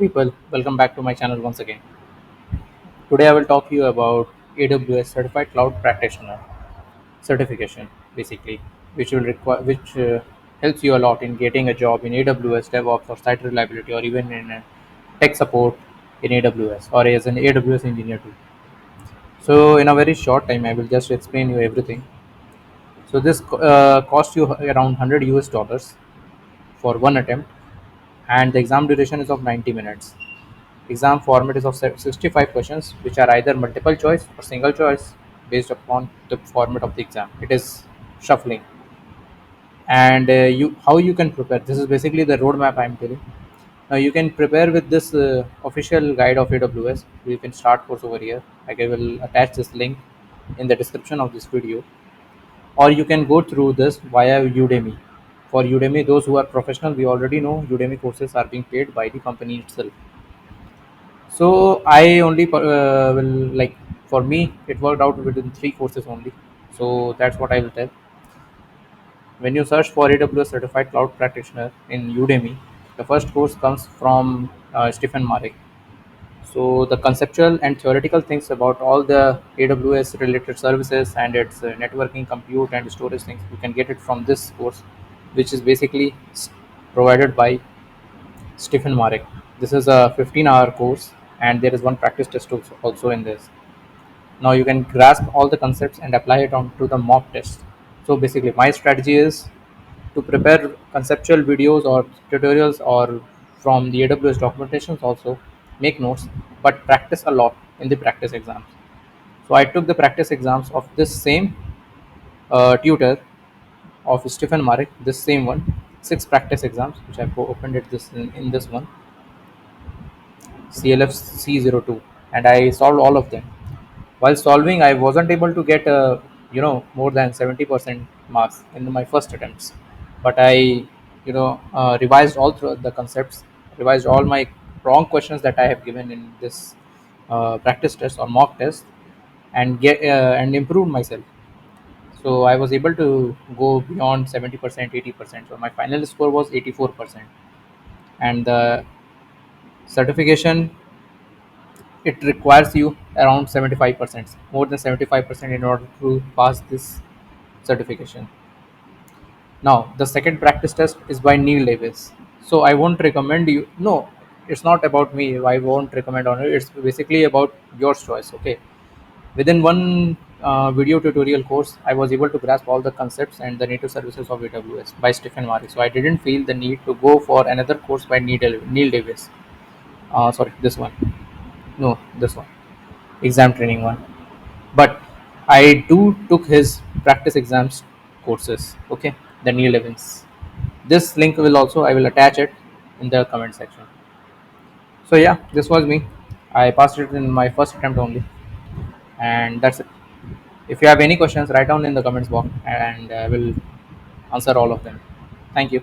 People, welcome back to my channel once again. Today I will talk to you about AWS Certified Cloud Practitioner certification, basically, which helps you a lot in getting a job in AWS DevOps or site reliability or even in tech support in AWS or as an AWS engineer too. So in a very short time, I will just explain you everything. So this costs you around 100 US dollars for one attempt, and the exam duration is of 90 minutes. Exam format is of 65 questions, which are either multiple choice or single choice based upon the format of the exam. It is shuffling, and you how you can prepare. This is basically the roadmap I am telling. Now you can prepare with this official guide of AWS. You can start course over here. I will attach this link in the description of this video, or you can go through this via Udemy. For Udemy, those who are professional, we already know Udemy courses are being paid by the company itself. So I only will like for me it worked out within three courses only. So that's what I will tell. When you search for AWS Certified Cloud Practitioner in Udemy, the first course comes from Stephen Maarek. So the conceptual and theoretical things about all the AWS related services and its networking, compute, and storage things, you can get it from this course, which is basically provided by Stephen Maarek. This is a 15-hour course, and there is one practice test also in this. Now you can grasp all the concepts and apply it onto the mock test. So basically, my strategy is to prepare conceptual videos or tutorials or from the AWS documentations also, make notes, but practice a lot in the practice exams. So I took the practice exams of this same tutor of Stephen Marek, this same one, six practice exams, which I opened it this in this one, CLF C02, and I solved all of them. While solving, I wasn't able to get more than 70% marks in my first attempts, but I revised all through the concepts, revised all my wrong questions that I have given in this practice test or mock test, and get and improved myself. So I was able to go beyond 70%, 80%. So my final score was 84%, and the certification, it requires you around 75%, more than 75% in order to pass this certification. Now the second practice test is by Neal Davis. So I won't recommend you. No, it's not about me. I won't recommend on it. It's basically about your choice. Okay. Within one video tutorial course, I was able to grasp all the concepts and the native services of AWS by Stephen Marek. So I didn't feel the need to go for another course by Neal Davis. Sorry, this one. No, this one. Exam training one. But I do took his practice exams courses. Okay, the Neil Evans. This link will also I will attach it in the comment section. So yeah, this was me. I passed it in my first attempt only, and that's it. If you have any questions, write down in the comments box, and I will answer all of them. Thank you.